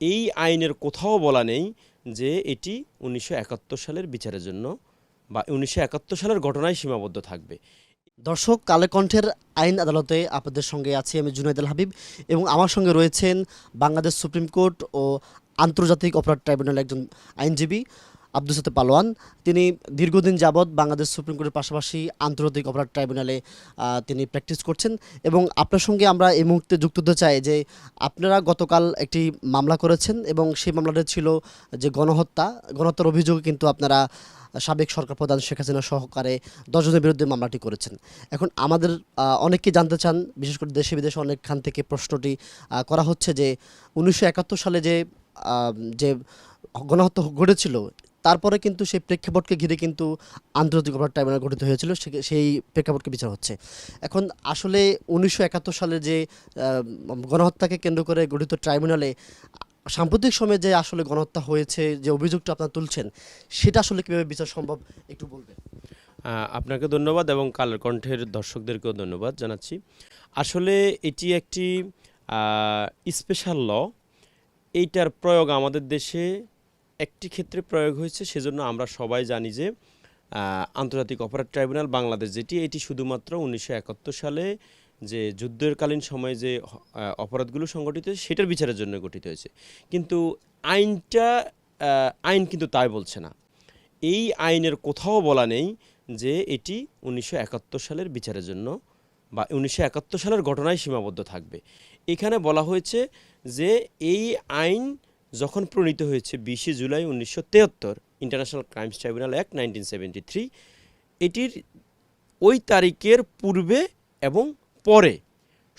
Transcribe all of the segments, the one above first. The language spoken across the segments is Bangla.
এই আইনের কোথাও বলা নেই যে এটি ১৯৭১ সালের বিচারের জন্য বা ১৯৭১ সালের ঘটনায় সীমাবদ্ধ থাকবে। দর্শক, কালের কণ্ঠের আইন আদালতে আপনাদের সঙ্গে আছি আমি জুনায়েদ আল হাবিব এবং আমার সঙ্গে রয়েছেন বাংলাদেশ সুপ্রিম কোর্ট ও আন্তর্জাতিক অপরাধ ট্রাইব্যুনাল একজন আইনজীবী আব্দুল সাত্তার পালোয়ান। তিনি দীর্ঘদিন যাবৎ বাংলাদেশ সুপ্রিম কোর্টের পাশাপাশি আন্তর্জাতিক অপরাধ ট্রাইব্যুনালে তিনি প্র্যাকটিস করছেন এবং আপনার সঙ্গে আমরা এই মুহূর্তে যুক্ত হতে চাই যে আপনারা গতকাল একটি মামলা করেছেন এবং সেই মামলাটা ছিল যে গণহত্যার অভিযোগে কিন্তু আপনারা সাবেক সরকার প্রধান শেখ হাসিনা সহকারে 10 জনের বিরুদ্ধে মামলাটি করেছেন। এখন আমাদের অনেকে জানতে চান, বিশেষ করে দেশে বিদেশে অনেকখান থেকে প্রশ্নটি করা হচ্ছে যে 1971 সালে যে গণহত্যা ঘটেছিল তারপরে কিন্তু সেই প্রেক্ষাপটকে ঘিরে কিন্তু আন্তর্জাতিক অপরাধ ট্রাইব্যুনাল গঠিত হয়েছিল, সেই প্রেক্ষাপটকে বিচার হচ্ছে। এখন আসলে 1971 সালে যে গণহত্যাকে কেন্দ্র করে গঠিত ট্রাইব্যুনালে সাম্প্রতিক সময়ে যে আসলে গণহত্যা হয়েছে, যে অভিযোগটা আপনারা তুলছেন, সেটা আসলে কীভাবে বিচার সম্ভব একটু বলবেন? আপনাকে ধন্যবাদ এবং কালের কণ্ঠের দর্শকদেরকেও ধন্যবাদ জানাচ্ছি। আসলে এটি একটি স্পেশাল ল। এইটার প্রয়োগ আমাদের দেশে একটি ক্ষেত্রে প্রয়োগ হয়েছে, সেজন্য আমরা সবাই জানি যে আন্তর্জাতিক অপরাধ ট্রাইব্যুনাল বাংলাদেশ এটি শুধুমাত্র 1971 সালে যে যুদ্ধকালীন সময়ে যে অপরাধগুলো সংগঠিত হয়েছে সেটার বিচারের জন্য গঠিত হয়েছে। কিন্তু আইন কিন্তু তাই বলছে না। এই আইনের কোথাও বলা নেই যে এটি 1971 সালের বিচারের জন্য বা 1971 সালের ঘটনায় সীমাবদ্ধ থাকবে। এখানে বলা হয়েছে যে এই আইন যখন প্রণীত হয়েছে 20 July 1973 international crimes tribunal act 1973, এটির ওই তারিখের পূর্বে এবং পরে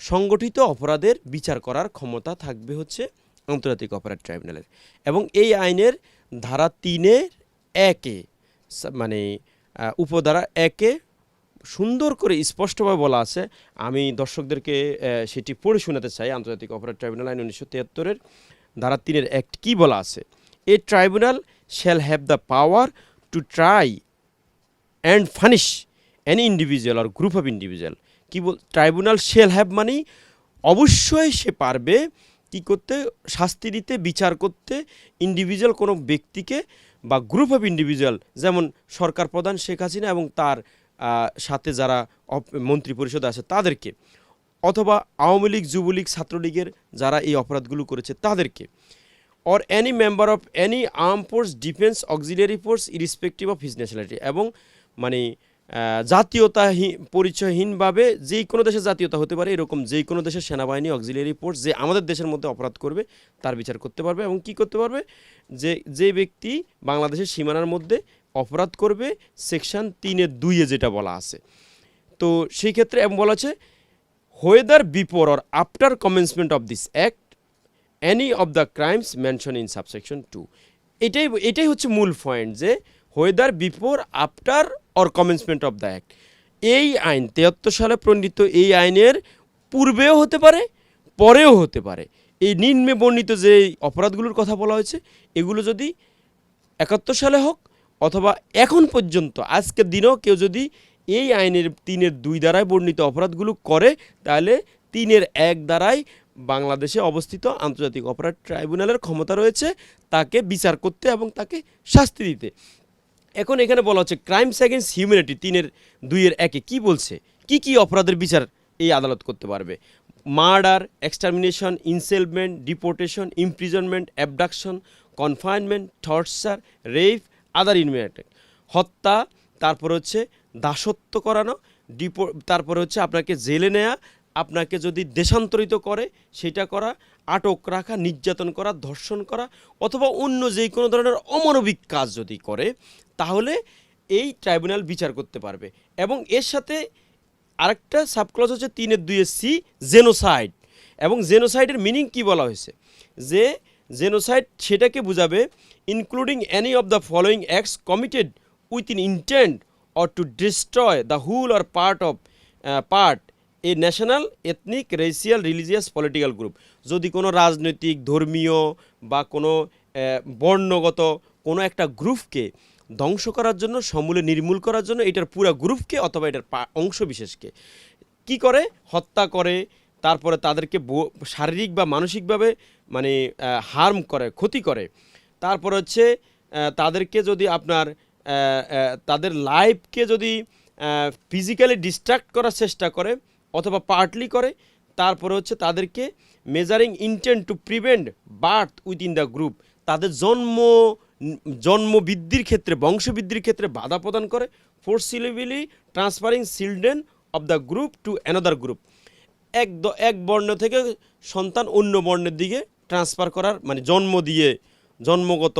সংগঠিত অপরাধের বিচার করার ক্ষমতা থাকবে হচ্ছে আন্তর্জাতিক অপরাধ ট্রাইব্যুনালের। এবং এই আইনের ধারা 3-1 মানে উপধারা 1 সুন্দর করে স্পষ্টভাবে বলা আছে। আমি দর্শকদেরকে সেটি পড়ে শোনাতে চাই। আন্তর্জাতিক অপরাধ ট্রাইব্যুনাল আইন 1973 ধারা 3-1 কি বলা আছে? এ tribunal shall have the power to try and punish any individual or group of individual. Tribunal shall have মানে অবশ্যই সে পারবে কি করতে? শাস্তি দিতে, বিচার করতে ইন্ডিভিজুয়াল কোনো ব্যক্তিকে বা গ্রুপ অফ ইন্ডিভিজুয়াল, যেমন সরকার প্রধান শেখ হাসিনা এবং তার সাথে যারা মন্ত্রী পরিষদ আছে তাদেরকে, অথবা আওয়ামী লীগ, যুবলীগ, ছাত্রলীগের যারা এই অপরাধগুলো করেছে তাদেরকে, or any member of any arm force, defence, auxiliary force irrespective of his nationality. এবং মানে পরিচয়হীনভাবে যেই কোনো দেশের জাতীয়তা হতে পারে, এরকম যেই কোনো দেশের সেনাবাহিনী, অক্সিলিয়ারি ফোর্স যে আমাদের দেশের মধ্যে অপরাধ করবে তার বিচার করতে পারবে। এবং কি করতে পারবে? যে ব্যক্তি বাংলাদেশের সীমানার মধ্যে অপরাধ করবে সেকশন 3-2 যেটা বলা আছে। তো সেই ক্ষেত্রে এবং বলা আছে whether before or after commencement of this act any of the crimes mentioned in subsection 2। এটাই হচ্ছে মূল পয়েন্ট, যে whether before, after or commencement of the act। এই আইন 73 সালে প্রণীত এই আইনের পূর্বেও হতে পারে, পরেও হতে পারে। এই নিম্নে বর্ণিত যে অপরাধগুলোর কথা বলা হয়েছে এগুলো যদি 71 সালে হোক অথবা এখন পর্যন্ত আজকের দিনেও কেউ যদি এই আইনের 3-2 দ্বারায় বর্ণিত অপরাধগুলো করে, তাহলে 3-1 দ্বারাই বাংলাদেশে অবস্থিত আন্তর্জাতিক অপরাধ ট্রাইব্যুনালের ক্ষমতা রয়েছে তাকে বিচার করতে এবং তাকে শাস্তি দিতে। এখন এখানে বলা হচ্ছে ক্রাইমস অ্যাগেন্স্ট হিউম্যানিটি 3-2-1 কি বলছে, কি অপরাধের বিচার এই আদালত করতে পারবে? Murder, extermination, enslavement, deportation, imprisonment, abduction, confinement, torture, rape, other inhumane, হত্যা, তারপর হচ্ছে দাসত্ব করানো, তারপরে হচ্ছে আপনাকে জেলে নেয়া, আপনাকে যদি দেশান্তরিত করে সেটা করা, আটক রাখা, নির্যাতন করা, ধর্ষণ করা, অথবা অন্য যে কোনো ধরনের অমানবিক কাজ যদি করে, তাহলে এই ট্রাইব্যুনাল বিচার করতে পারবে। এবং এর সাথে আরেকটা সাবক্লজ হচ্ছে 3-2 জেনোসাইড। এবং জেনোসাইডের মিনিং কি বলা হয়েছে? যে জেনোসাইড সেটাকে বোঝাবে including any of the following acts committed with in intent or to destroy the whole or part a national, ethnic, racial, religious, political group। যদি কোনো রাজনৈতিক, ধর্মীয় বা কোনো বর্ণগত কোনো একটা গ্রুপকে ধ্বংস করার জন্য, সমূলে নির্মূল করার জন্য, এটার পুরো গ্রুপকে অথবা এটার অংশ বিশেষকে কি করে? হত্যা করে, তারপরে তাদেরকে শারীরিক বা মানসিকভাবে মানে হার্ম করে, ক্ষতি করে, তারপর হচ্ছে তাদেরকে যদি আপনার তাদের লাইফকে যদি ফিজিক্যালি ডিস্ট্রাক্ট করার চেষ্টা করে অথবা পার্টলি করে, তারপরে হচ্ছে তাদেরকে measuring intent to prevent birth within the group, তাদের জন্ম বৃদ্ধির ক্ষেত্রে, বংশবৃদ্ধির ক্ষেত্রে বাধা প্রদান করে, ফোর্সিবলি transferring children of the group to another group, এক বর্ণ থেকে সন্তান অন্য বর্ণের দিকে ট্রান্সফার করার, মানে জন্মগত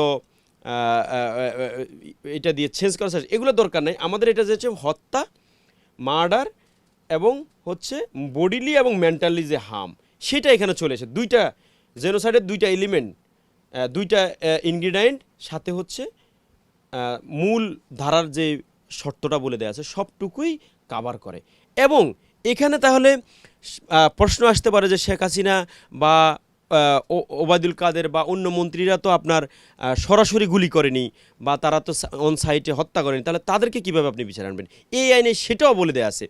এটা দিয়ে চেঞ্জ করার, এগুলো দরকার নেই আমাদের। এটা যে হচ্ছে হত্যা, মার্ডার এবং হচ্ছে বডিলি এবং মেন্টালি যে হার্ম, সেটা এখানে চলে এসে দুইটা জেনোসাইডের দুইটা এলিমেন্ট, দুইটা ইনগ্রিডিয়েন্ট, সাথে হচ্ছে মূল ধারার যে শর্তটা বলে দেওয়া আছে সবটুকুই কাভার করে। এবং এখানে তাহলে প্রশ্ন আসতে পারে যে শেখ হাসিনা বা ওবায়দুল কাদের বা অন্য মন্ত্রীরা তো আপনার সরাসরি গুলি করেনি বা তারা তো অন সাইটে হত্যা করেনি, তাহলে তাদেরকে কীভাবে আপনি বিচার আনবেন? এই আইনে সেটাও বলে দেওয়া আছে।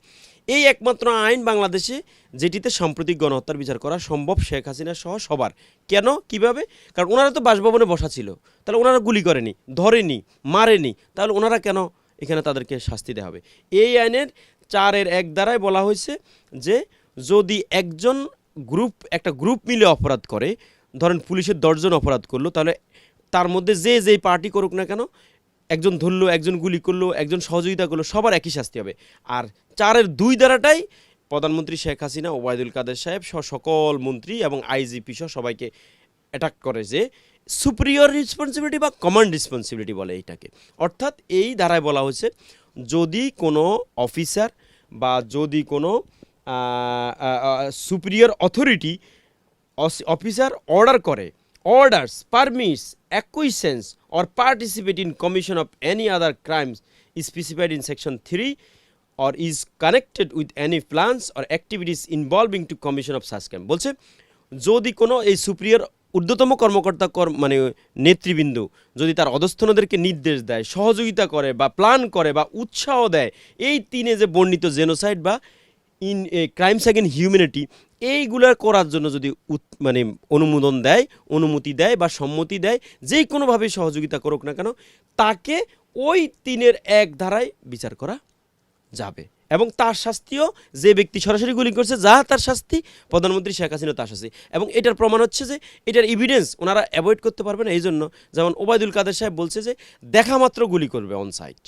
এই একমাত্র আইন বাংলাদেশে যেটিতে সাম্প্রতিক গণহত্যার বিচার করা সম্ভব শেখ হাসিনা সহ সবার। কেন, কিভাবে? কারণ ওনারা তো বাসভবনে বসা ছিল, তাহলে ওনারা গুলি করেনি, ধরেনি, মারেনি, তাহলে ওনারা কেন এখানে তাদেরকে শাস্তি দেওয়া হবে? এই আইনের 4(1) দ্বারাই বলা হয়েছে যে যদি একটা গ্রুপ মিলে অপরাধ করে, ধরেন পুলিশের 10 জন অপরাধ করলো, তাহলে তার মধ্যে যেই পার্টি করুক না কেন, একজন ধরলো, একজন গুলি করলো, একজন সহযোগিতা করলো, সবার একই শাস্তি হবে। আর 4(2) দ্বারাটাই প্রধানমন্ত্রী শেখ হাসিনা, ওবায়দুল কাদের সাহেব সহ সকল মন্ত্রী এবং আইজিপি সহ সবাইকে অ্যাটাক করে যে সুপিরিয়র রেসপন্সিবিলিটি বা কমান্ড রেসপন্সিবিলিটি বলে এইটাকে। অর্থাৎ এই ধারায় বলা হয়েছে যদি কোনো অফিসার বা যদি কোনো সুপিরিয়র অথরিটি অফিসার অর্ডার করে, orders, permits, acquiescence or participate in commission of any other crimes specified in section 3 or is connected with any plans or activities involving to commission of such crime, বলছে যদি কোনো এই সুপিরিয়র ঊর্ধ্বতম কর্মকর্তা মানে নেতৃবৃন্দ যদি তার অধস্থনদেরকে নির্দেশ দেয়, সহযোগিতা করে বা প্ল্যান করে বা উৎসাহ দেয় এই 3 যে বর্ণিত জেনোসাইড বা ক্রাইমস অ্যাগেন্স্ট হিউম্যানিটি, এইগুলো করার জন্য যদি মানে অনুমতি দেয় বা সম্মতি দেয়, যেই কোনোভাবে সহযোগিতা করুক না কেন, তাকে ওই 3(1) ধারায় বিচার করা যাবে। এবং তার শাস্তিও যে ব্যক্তি সরাসরি গুলি করছে যা তার শাস্তি, প্রধানমন্ত্রী শেখ হাসিনা তার শাস্তি। এবং এটার প্রমাণ হচ্ছে যে এটার এভিডেন্স ওনারা অ্যাভয়েড করতে পারবে না। এই জন্য যেমন ওবায়দুল কাদের সাহেব বলছে যে দেখা মাত্র গুলি করবে অন সাইট,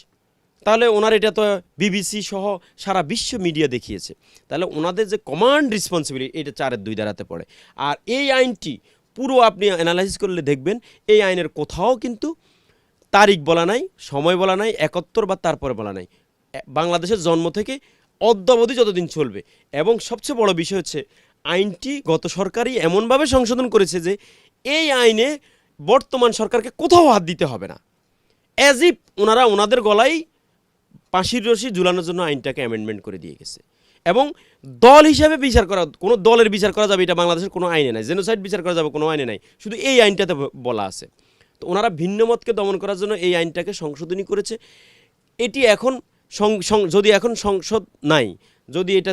তাহলে ওনার এটা তো বিবিসি সহ সারা বিশ্ব মিডিয়া দেখিয়েছে, তাহলে ওনাদের যে কমান্ড রেসপন্সিবিলিটি এটা 4(2) ধারাতে পড়ে। আর এই আইনটি পুরো আপনি অ্যানালাইসিস করলে দেখবেন এই আইনের কোথাও কিন্তু তারিখ বলা নাই, সময় বলা নাই, 71 বা তারপরে বলা নাই, বাংলাদেশের জন্ম থেকে অদ্যাবধি যতদিন চলবে। এবং সবচেয়ে বড় বিষয় হচ্ছে আইনটি গত সরকারই এমনভাবে সংশোধন করেছে যে এই আইনে বর্তমান সরকারকে কোথাও হাত দিতে হবে না, অ্যাজ ইফ ওনারা ওনাদের গলায় ফাঁসির রশি ঝুলানোর জন্য আইনটাকে অ্যামেন্ডমেন্ট করে দিয়ে গেছে। এবং দল হিসাবে বিচার করা, কোনো দলের বিচার করা যাবে এটা বাংলাদেশের কোনো আইনে নাই, জেনোসাইড বিচার করা যাবে কোনো আইনে নাই, শুধু এই আইনটাতে বলা আছে। তো ওনারা ভিন্ন মতকে দমন করার জন্য এই আইনটাকে সংশোধনী করেছে। এটি এখন যদি এখন সংসদ নাই, যদি এটা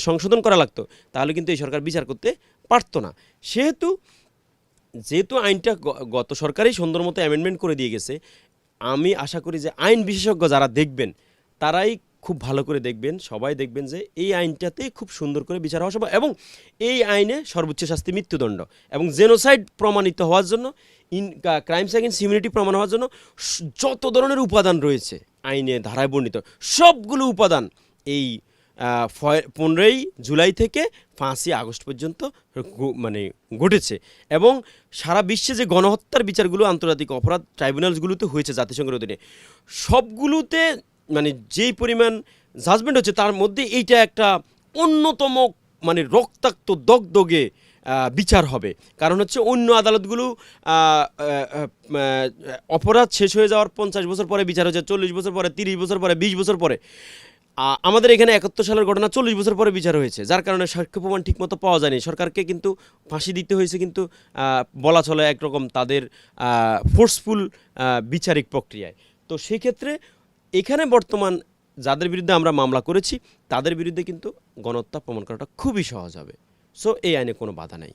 সংশোধন করা লাগতো তাহলে কিন্তু এই সরকার বিচার করতে পারতো না। যেহেতু আইনটা গত সরকারই সুন্দর মতো অ্যামেন্ডমেন্ট করে দিয়ে গেছে, আমি আশা করি যে আইন বিশেষজ্ঞ যারা দেখবেন তারাই খুব ভালো করে দেখবেন, সবাই দেখবেন যে এই আইনটাতে খুব সুন্দর করে বিচার হওয়া সম্ভব। এবং এই আইনে সর্বোচ্চ শাস্তি মৃত্যুদণ্ড, এবং জেনোসাইড প্রমাণিত হওয়ার জন্য, ক্রাইমস অ্যাগেন্স্ট হিউম্যানিটি প্রমাণ হওয়ার জন্য যত ধরনের উপাদান রয়েছে আইনে ধারায় বর্ণিত, সবগুলো উপাদান এই 15 জুলাই থেকে 5 আগস্ট পর্যন্ত মানে ঘটেছে। এবং সারা বিশ্বে যে গণহত্যার বিচারগুলো আন্তর্জাতিক অপরাধ ট্রাইব্যুনালসগুলোতে হয়েছে জাতিসংঘের অধীনে, সবগুলোতে মানে যেই পরিমাণ জাজমেন্ট হচ্ছে তার মধ্যে এইটা একটা অন্যতম মানে রক্তাক্ত দগদগে বিচার হবে। কারণ হচ্ছে অন্য আদালতগুলো অপরাধ শেষ হয়ে যাওয়ার 50 বছর পরে বিচার হচ্ছে, 40 বছর পরে, 30 বছর পরে, 20 বছর পরে। আমাদের এখানে 71 সালের ঘটনা 40 বছর পরে বিচার হয়েছে, যার কারণে সাক্ষ্য প্রমাণ ঠিকমতো পাওয়া যায়নি, সরকারকে কিন্তু ফাঁসি দিতে হয়েছে। কিন্তু বলা চলে একরকম তাদের ফোর্সফুল বিচারিক প্রক্রিয়ায়। তো সেক্ষেত্রে এখানে বর্তমান যাদের বিরুদ্ধে আমরা মামলা করেছি তাদের বিরুদ্ধে কিন্তু গণহত্যা প্রমাণ করাটা খুবই সহজ হবে। সো এই আইনে কোনো বাধা নেই।